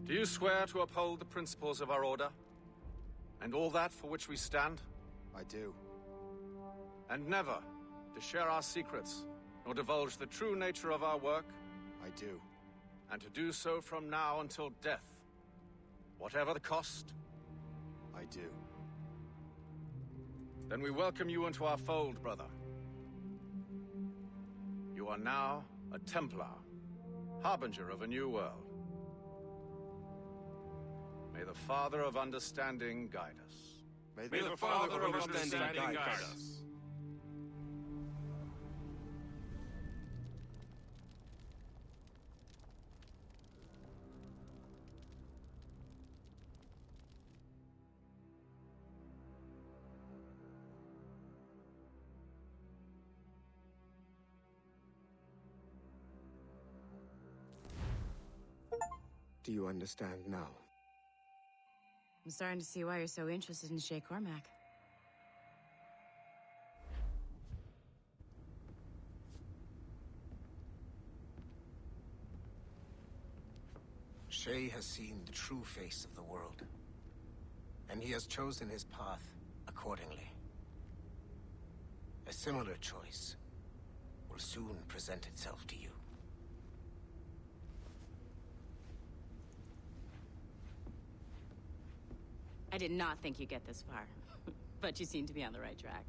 Do you swear to uphold the principles of our order? And all that for which we stand? I do. And never to share our secrets, nor divulge the true nature of our work? I do. And to do so from now until death, whatever the cost? I do. Then we welcome you into our fold, brother. You are now a Templar, harbinger of a new world. May the Father of Understanding guide us. May the Father of Understanding guide us. Do you understand now? I'm starting to see why you're so interested in Shay Cormac. Shay has seen the true face of the world, and he has chosen his path accordingly. A similar choice will soon present itself to you. I did not think you'd get this far, but you seem to be on the right track.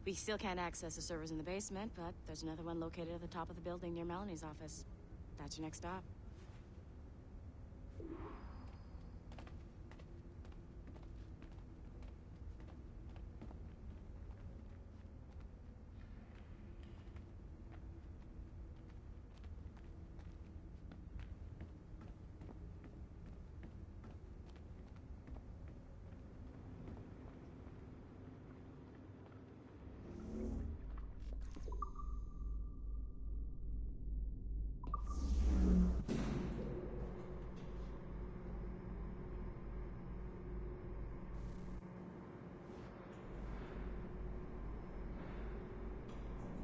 We still can't access the servers in the basement, but there's another one located at the top of the building near Melanie's office. That's your next stop.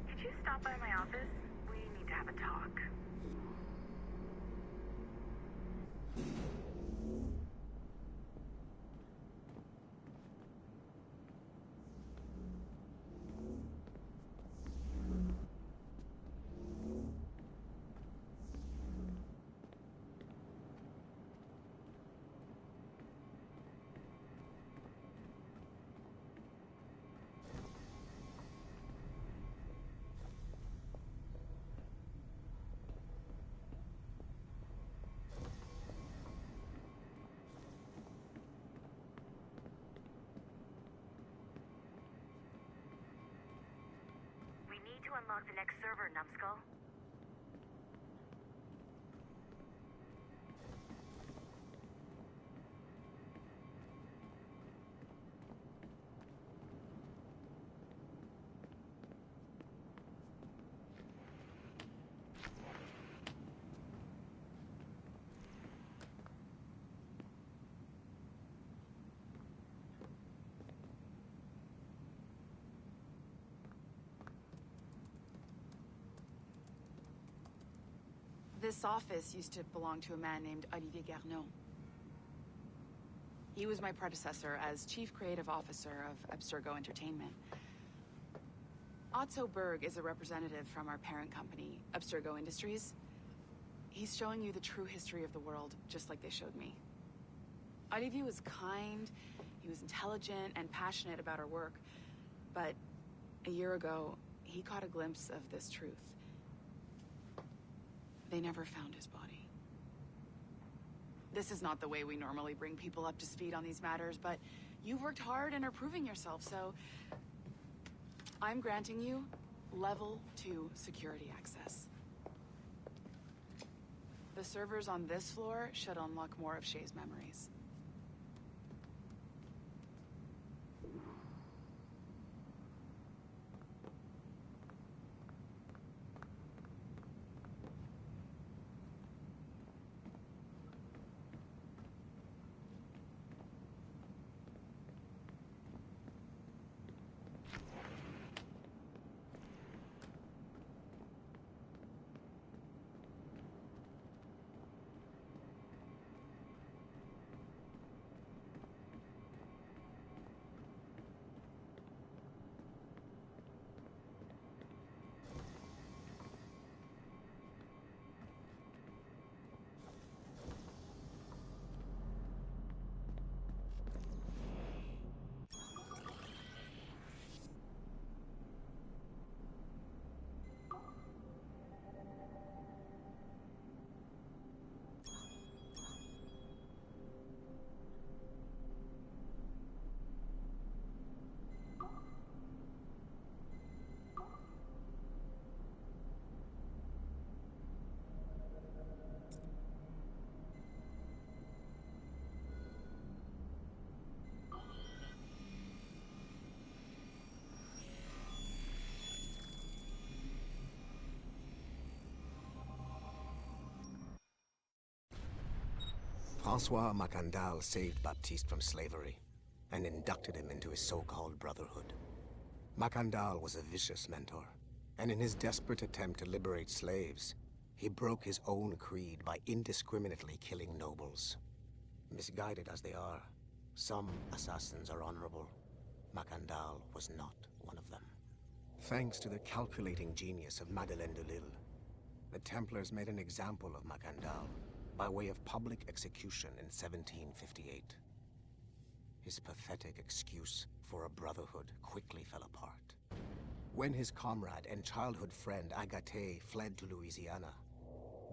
Could you stop by my office? We need to have a talk. We need to unlock the next server, Numbskull. This office used to belong to a man named Olivier Garneau. He was my predecessor as Chief Creative Officer of Abstergo Entertainment. Otto Berg is a representative from our parent company, Abstergo Industries. He's showing you the true history of the world, just like they showed me. Olivier was kind, he was intelligent and passionate about our work, but a year ago, he caught a glimpse of this truth. They never found his body. This is not the way we normally bring people up to speed on these matters, but you've worked hard and are proving yourself, so I'm granting you level 2 security access. The servers on this floor should unlock more of Shay's memories. Francois Macandal saved Baptiste from slavery and inducted him into his so-called brotherhood. Macandal was a vicious mentor, and in his desperate attempt to liberate slaves, he broke his own creed by indiscriminately killing nobles. Misguided as they are, some assassins are honorable. Macandal was not one of them. Thanks to the calculating genius of Madeleine de Lille, the Templars made an example of Macandal by way of public execution in 1758. His pathetic excuse for a brotherhood quickly fell apart. When his comrade and childhood friend Agathe fled to Louisiana,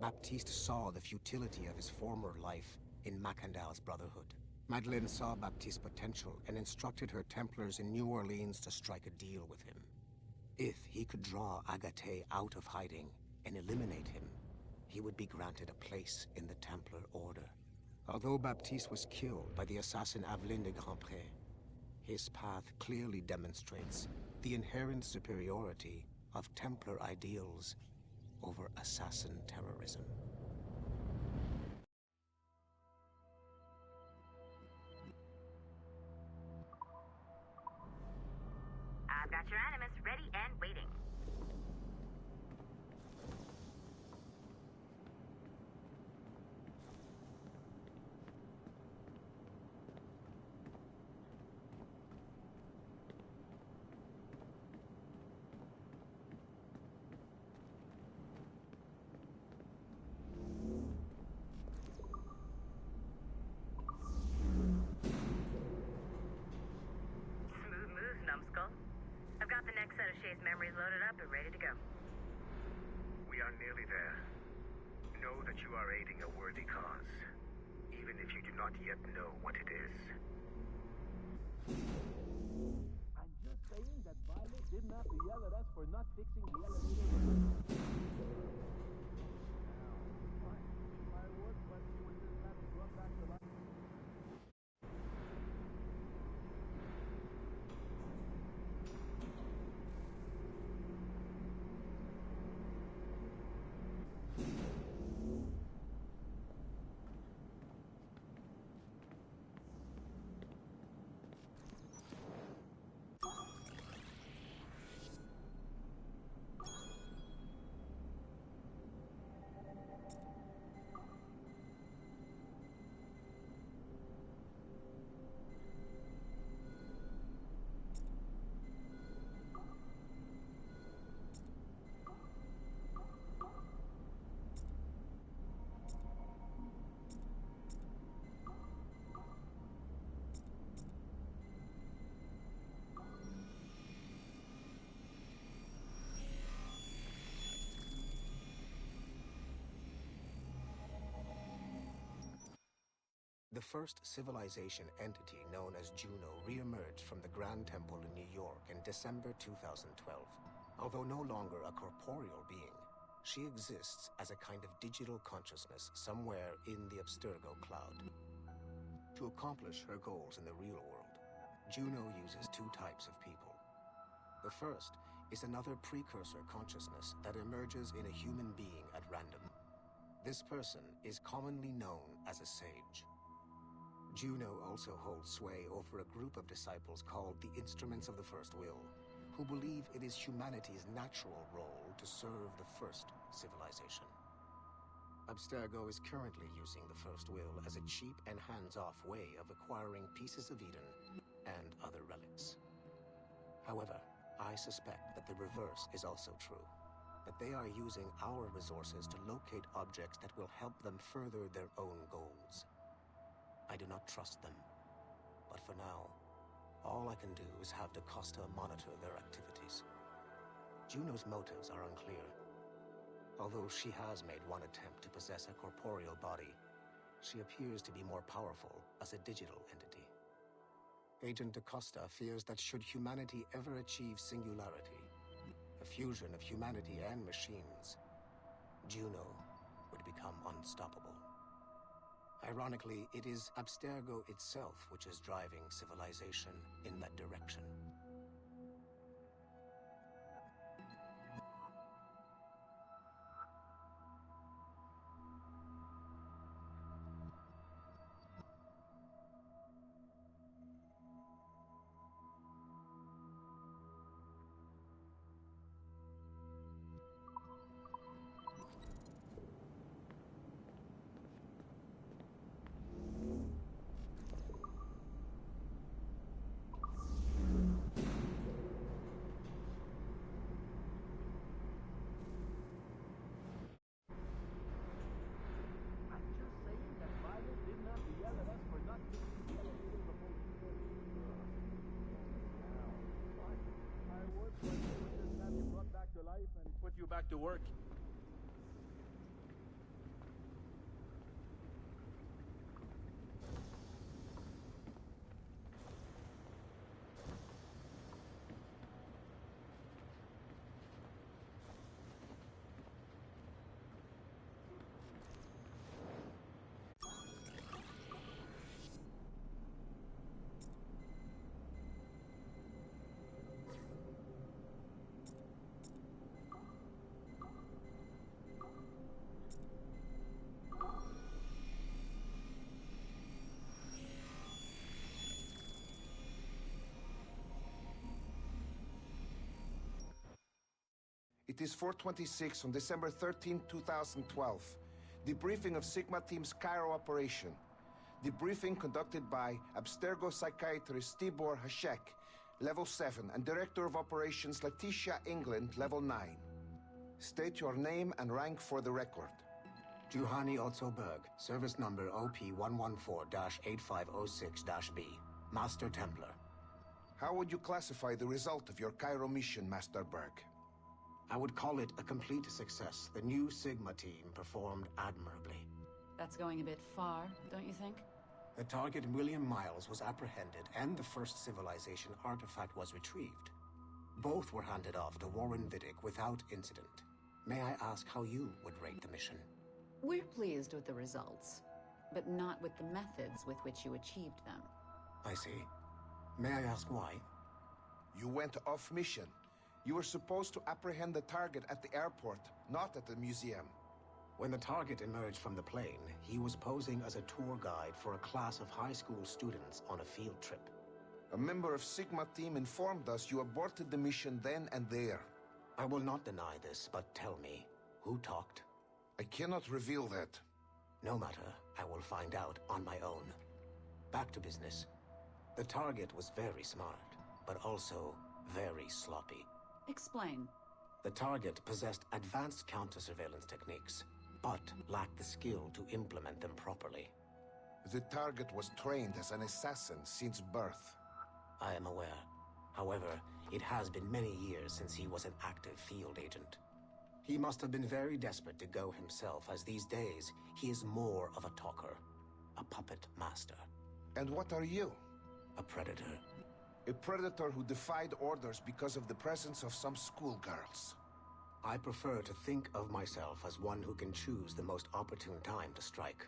Baptiste saw the futility of his former life in Macandal's brotherhood. Madeleine saw Baptiste's potential and instructed her Templars in New Orleans to strike a deal with him. If he could draw Agathe out of hiding and eliminate him, he would be granted a place in the Templar Order. Although Baptiste was killed by the assassin Aveline de Grandpré, his path clearly demonstrates the inherent superiority of Templar ideals over assassin terrorism. I've got your animus ready and waiting. Smooth moves, numbskull. I've got the next set of Shay's memories loaded up and ready to go. We are nearly there. Know that you are aiding a worthy cause, even if you do not yet know what it is. I'm just saying that Violet didn't have to yell at us for not fixing the elevator. Fireworks, but we were just having to run back to life. The first civilization entity known as Juno re-emerged from the Grand Temple in New York in December 2012. Although no longer a corporeal being, she exists as a kind of digital consciousness somewhere in the Abstergo cloud. To accomplish her goals in the real world, Juno uses two types of people. The first is another precursor consciousness that emerges in a human being at random. This person is commonly known as a sage. Juno also holds sway over a group of disciples called the Instruments of the First Will, who believe it is humanity's natural role to serve the first civilization. Abstergo is currently using the First Will as a cheap and hands-off way of acquiring pieces of Eden and other relics. However, I suspect that the reverse is also true, that they are using our resources to locate objects that will help them further their own goals. I do not trust them, but for now, all I can do is have DaCosta monitor their activities. Juno's motives are unclear. Although she has made one attempt to possess a corporeal body, she appears to be more powerful as a digital entity. Agent DaCosta fears that should humanity ever achieve singularity, a fusion of humanity and machines, Juno would become unstoppable. Ironically, it is Abstergo itself which is driving civilization in that direction. life and put you back to work. It is 4:26 on December 13, 2012. Debriefing of Sigma Team's Cairo operation. Debriefing conducted by Abstergo psychiatrist Tibor Hashek, Level 7, and Director of Operations Letitia England, Level 9. State your name and rank for the record. Juhani Otzoberg, service number OP114-8506-B, Master Templar. How would you classify the result of your Cairo mission, Master Berg? I would call it a complete success. The new Sigma team performed admirably. That's going a bit far, don't you think? The target, William Miles, was apprehended, and the first civilization artifact was retrieved. Both were handed off to Warren Vidic without incident. May I ask how you would rate the mission? We're pleased with the results, but not with the methods with which you achieved them. I see. May I ask why? You went off mission. You were supposed to apprehend the target at the airport, not at the museum. When the target emerged from the plane, he was posing as a tour guide for a class of high school students on a field trip. A member of Sigma team informed us you aborted the mission then and there. I will not deny this, but tell me, who talked? I cannot reveal that. No matter, I will find out on my own. Back to business. The target was very smart, but also very sloppy. Explain. The target possessed advanced counter-surveillance techniques, but lacked the skill to implement them properly. The target was trained as an assassin since birth. I am aware. However, it has been many years since he was an active field agent. He must have been very desperate to go himself, as these days he is more of a talker, a puppet master. And what are you? A predator. A predator who defied orders because of the presence of some schoolgirls. I prefer to think of myself as one who can choose the most opportune time to strike.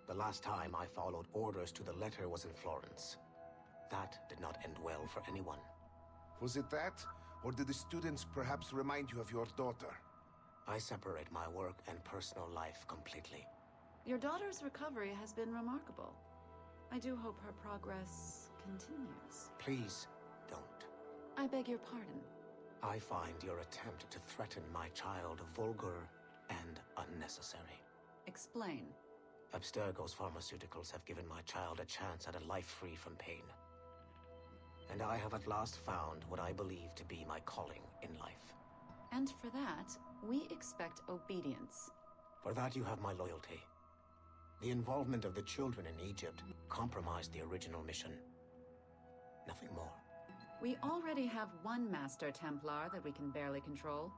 The last time I followed orders to the letter was in Florence. That did not end well for anyone. Was it that? Or did the students perhaps remind you of your daughter? I separate my work and personal life completely. Your daughter's recovery has been remarkable. I do hope her progress continues. Please, don't. I beg your pardon. I find your attempt to threaten my child vulgar and unnecessary. Explain. Abstergo's pharmaceuticals have given my child a chance at a life free from pain. And I have at last found what I believe to be my calling in life. And for that, we expect obedience. For that you have my loyalty. The involvement of the children in Egypt compromised the original mission. Nothing more. We already have one Master Templar that we can barely control.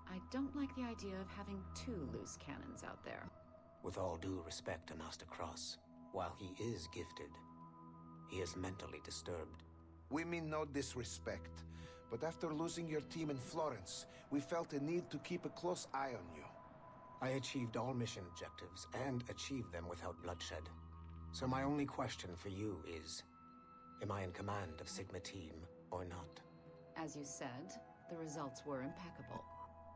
I don't like the idea of having two loose cannons out there. With all due respect to Master Cross, while he is gifted, he is mentally disturbed. We mean no disrespect, but after losing your team in Florence, we felt a need to keep a close eye on you. I achieved all mission objectives, and achieved them without bloodshed. So my only question for you is, am I in command of Sigma Team or not? As you said, the results were impeccable.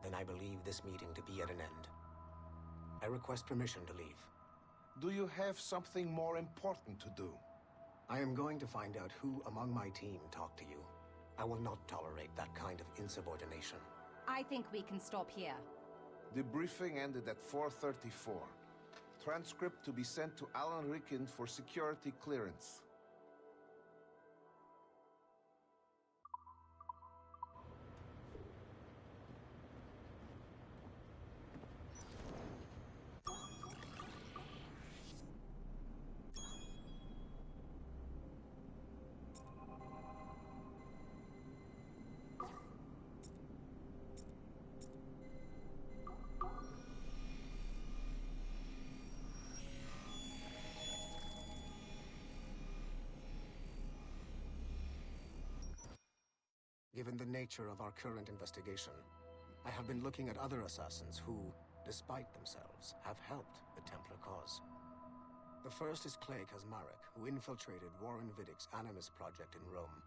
Then I believe this meeting to be at an end. I request permission to leave. Do you have something more important to do? I am going to find out who among my team talked to you. I will not tolerate that kind of insubordination. I think we can stop here. The briefing ended at 4:34. Transcript to be sent to Alan Ricken for security clearance. Given the nature of our current investigation, I have been looking at other assassins who, despite themselves, have helped the Templar cause. The first is Clay Kazmarek, who infiltrated Warren Viddick's Animus project in Rome.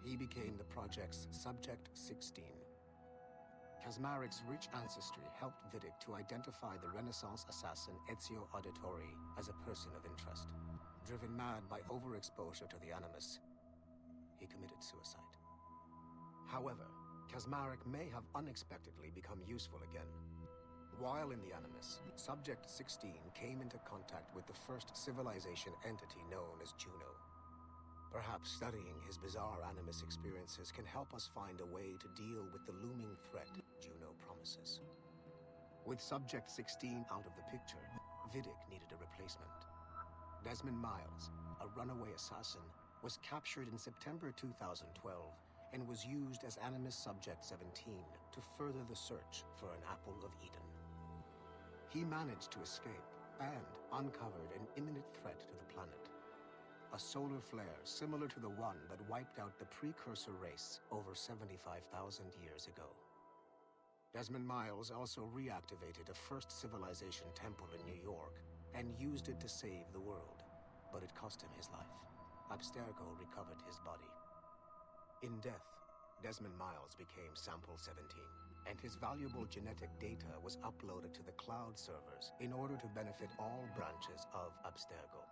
He became the project's Subject 16. Kazmarek's rich ancestry helped Viddick to identify the Renaissance assassin Ezio Auditore as a person of interest. Driven mad by overexposure to the Animus, he committed suicide. However, Kazmarek may have unexpectedly become useful again. While in the Animus, Subject 16 came into contact with the first civilization entity known as Juno. Perhaps studying his bizarre Animus experiences can help us find a way to deal with the looming threat Juno promises. With Subject 16 out of the picture, Viddick needed a replacement. Desmond Miles, a runaway assassin, was captured in September 2012 and was used as Animus Subject 17 to further the search for an Apple of Eden. He managed to escape and uncovered an imminent threat to the planet. A solar flare similar to the one that wiped out the precursor race over 75,000 years ago. Desmond Miles also reactivated a first civilization temple in New York and used it to save the world, but it cost him his life. Abstergo recovered his body. In death, Desmond Miles became Sample 17, and his valuable genetic data was uploaded to the cloud servers in order to benefit all branches of Abstergo.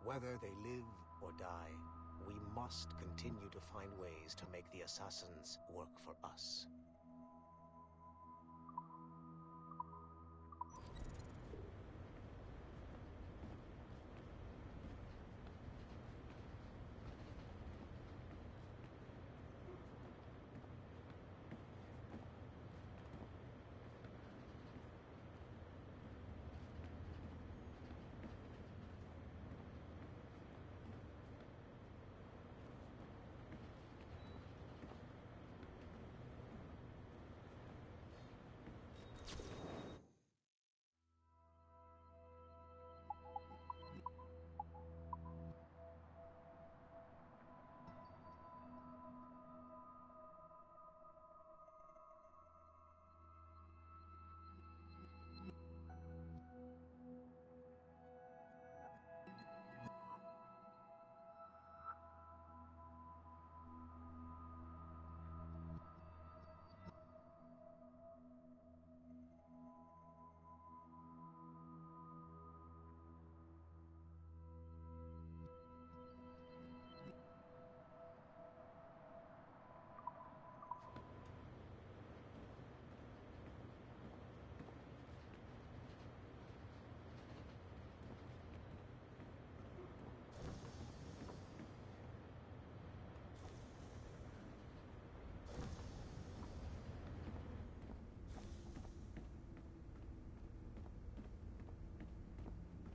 Whether they live or die, we must continue to find ways to make the assassins work for us.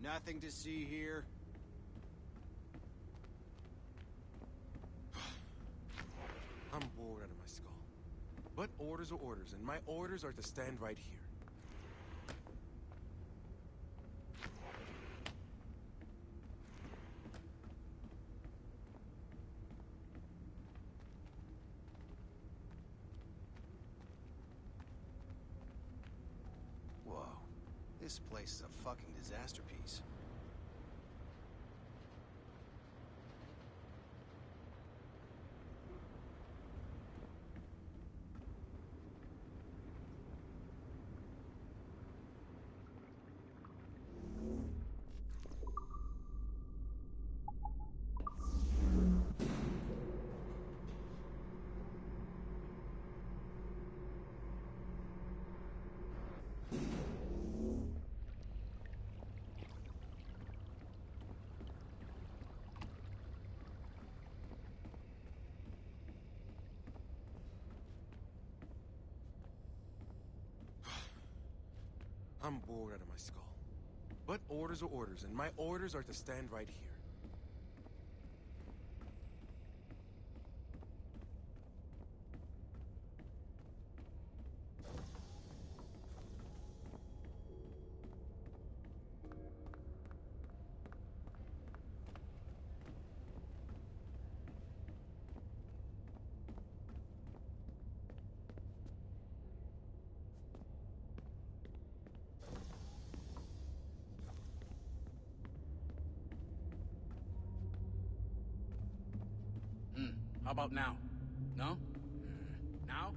Nothing to see here. I'm bored out of my skull. But orders are orders, and my orders are to stand right here. Whoa. This place is a fucking disaster piece. I'm bored out of my skull. But orders are orders, and my orders are to stand right here. How about now? No? Now?